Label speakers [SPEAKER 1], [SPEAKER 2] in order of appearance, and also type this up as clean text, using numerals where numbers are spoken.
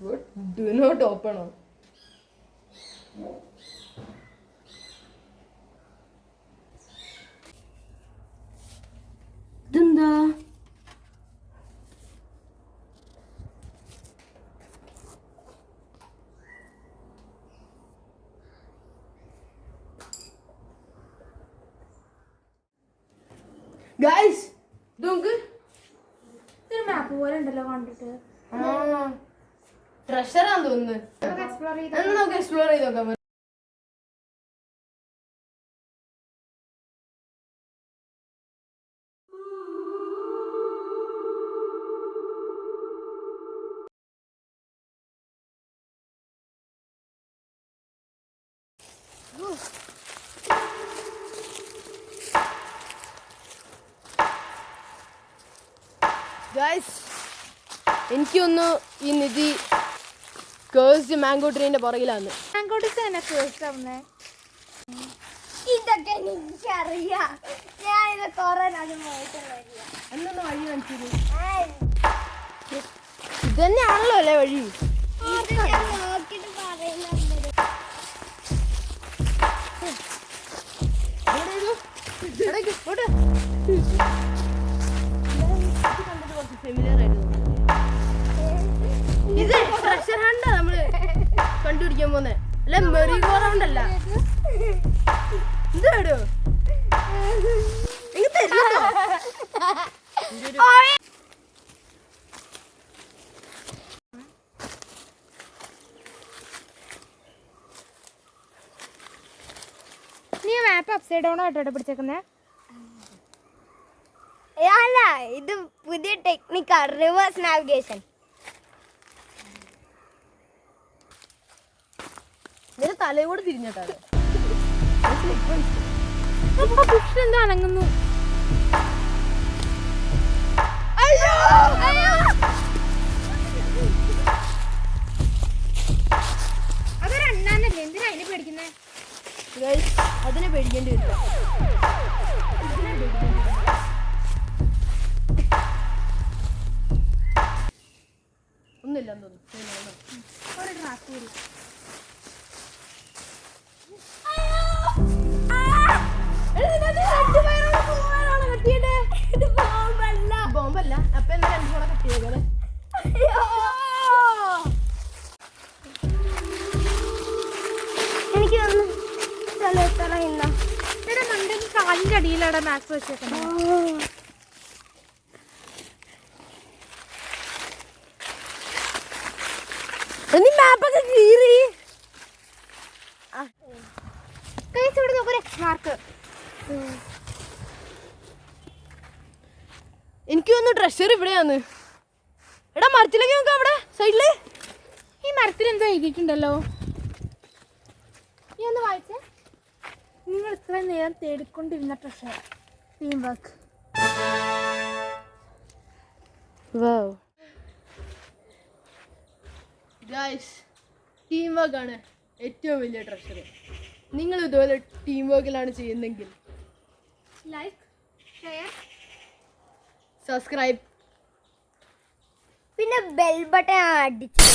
[SPEAKER 1] What? Do not open on. ഇതെന്താ? Guys നോക്ക്,
[SPEAKER 2] ഇതൊരു മാപ്പ് പോലെ ഉണ്ടല്ലോ കണ്ടിട്ട്.
[SPEAKER 1] ട്രഷറാന്ന് തോന്നുന്നു. നമുക്ക് എക്സ്പ്ലോർ ചെയ്ത് നോക്കാം. ഗൈസ് എനിക്കൊന്ന് ഈ നിധി കേഴ്സ്ഡ് മാംഗോ ട്രീന്റെ പുറകിലാണ്.
[SPEAKER 2] ഇതൊക്കെ എനിക്കറിയാം. ഞാൻ ഇത് കൊറേ
[SPEAKER 1] എന്നൊന്ന് വഴി കാണിച്ചത് ഇതന്നെയാണല്ലോ അല്ലേ വഴി?
[SPEAKER 2] നോക്കിട്ട് പറയുന്നുണ്ട്.
[SPEAKER 1] ഇത് ട്രഷർ ഹണ്ടാ നമ്മള് കണ്ടുപിടിക്കാൻ പോന്നെ, അല്ല മെറി ഗോ റൗണ്ട് അല്ല. ഇതോ
[SPEAKER 2] നീ മാപ്പ് അപ്സൈഡ് ഡൗൺ ആയിട്ടോ പിടിച്ചേക്കുന്നേ? അല്ല, ഇത് പുതിയ ടെക്നിക്കാണ്, റിവേഴ്സ് നാവിഗേഷൻ.
[SPEAKER 1] ഇതിന് തലയോട് തിരിഞ്ഞിട്ടാണ്.
[SPEAKER 2] എന്താ അനങ്ങുന്നു? അതൊരു അണ്ണാന്നല്ലേ, എന്തിനാ അതിനെ പേടിക്കുന്നേ?
[SPEAKER 1] അതിനെ പേടിക്കേണ്ടി വരില്ല. ഒന്നുമില്ലെന്ന് തോന്നുന്നു.
[SPEAKER 2] ഒരു ട്രാക്ക് വരും.
[SPEAKER 1] ബോംബല്ല. അപ്പൊ എന്താ രണ്ടു കൂടെ കട്ട് ചെയ്തേ?
[SPEAKER 2] എനിക്ക് കാലിന്റെ അടിയിലാണ് മാക്സ് വെച്ചേക്കുന്നത്.
[SPEAKER 1] മാപ്പൊക്കെ കീറി.
[SPEAKER 2] ഇവിടെ നോക്കൊരു മാർക്ക്.
[SPEAKER 1] എനിക്ക് തോന്നുന്നു ട്രഷർ ഇവിടെയാന്ന്. എടാ മരത്തിലേക്ക് നോക്കാം, അവിടെ സൈഡില്.
[SPEAKER 2] ഈ മരത്തിൽ എന്തോ എഴുതിയിട്ടുണ്ടല്ലോ, നീ ഒന്ന് വായിച്ചേ. നിങ്ങൾ ഇത്രയും നേരം തേടിക്കൊണ്ടിരുന്ന treasure, team work.
[SPEAKER 1] Guys, team വർക്കാണ് ഏറ്റവും വലിയ ട്രഷർ. നിങ്ങൾ ഇതുപോലെ ടീം വർക്കിലാണ് ചെയ്യുന്നെങ്കിൽ
[SPEAKER 2] ലൈക്ക്, ഷെയർ,
[SPEAKER 1] സബ്സ്ക്രൈബ്,
[SPEAKER 2] പിന്നെ ബെൽ ബട്ടൺ അടിച്ചു.